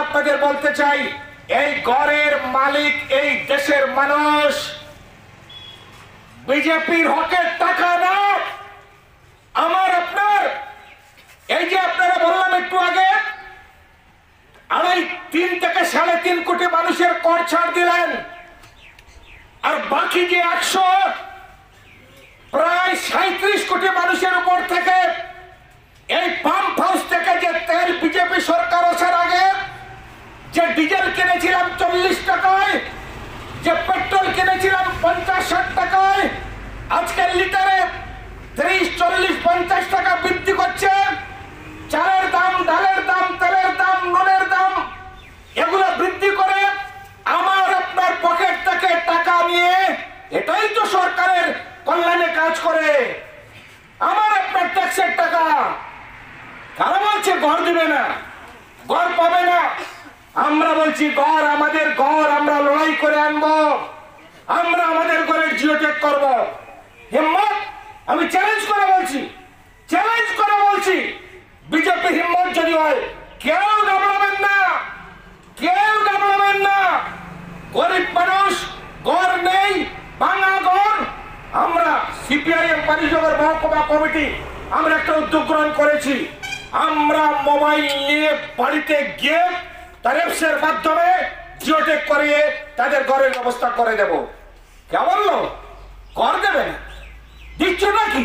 আপনাদের বলতে চাই, এই গড়ের মালিক এই দেশের মানুষ, বিজেপির হকের টাকা না আমার আপনার। এই যে আপনারা বললাম একটু আগে 3 থেকে 3.5 কোটি মানুষের কর ছাড় দিলেন, আর বাকি যে 100 প্রায় 37 কোটি মানুষের উপর থেকে এই পাম্প হাউস থেকে যে তেল বিজেপি সরকার আসার আগে যে ডিজেল কিনেছিলাম 40 টাকায়, যে পেট্রোল কিনেছিলাম 50-60 টাকায়, আজকের লিটারে 30-40-50 টাকা বৃদ্ধি করছে। চালের দাম, ডালের দাম, তেলের দাম, নুনের দাম এগুলো বৃদ্ধি করে আমার আপনার পকেট থেকে টাকা নিয়ে, এটাই তো সরকারের কল্যাণে কাজ করে। আমার আপনার ট্যাক্সের টাকা কারা বলছে ঘর দিবে না, ঘর পাবে না? আমরা বলছি ঘর আমাদের, ঘর আমরা লড়াই করে আনবো, আমরা আমাদের ঘরের জিওটেক করব। হিম্মত আমি চ্যালেঞ্জ করে বলছি, চ্যালেঞ্জ করে বলছি, বিজেপি হিম্মত যদি হয় কেউ ঘাবড়াবেন না, কেউ ঘাবড়াবেন না। গরিব মানুষ, ঘর নেই, ভাঙা ঘর। আমরা সিপিআইএম পানিসাগর মহকুমা কমিটি আমরা একটা উদ্যোগ গ্রহণ করেছি। আমরা মোবাইল নিয়ে বাড়িতে গিয়ে তার অ্যাপসের মাধ্যমে জিওটেক করিয়ে তাদের ঘরের ব্যবস্থা করে দেব। কে বললো ঘর দেবে না? দিচ্ছ নাকি?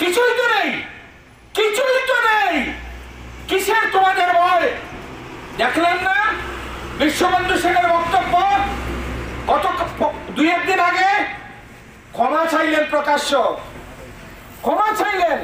কিছুই তো নেই, কিছুই তো নেই। কিসের তোমাদের ভয়? দেখলেন না বিশ্ববন্ধু শেখের বক্তব্য? গত 2-1 দিন আগে ক্ষমা চাইলেন, প্রকাশ্য ক্ষমা চাইলেন।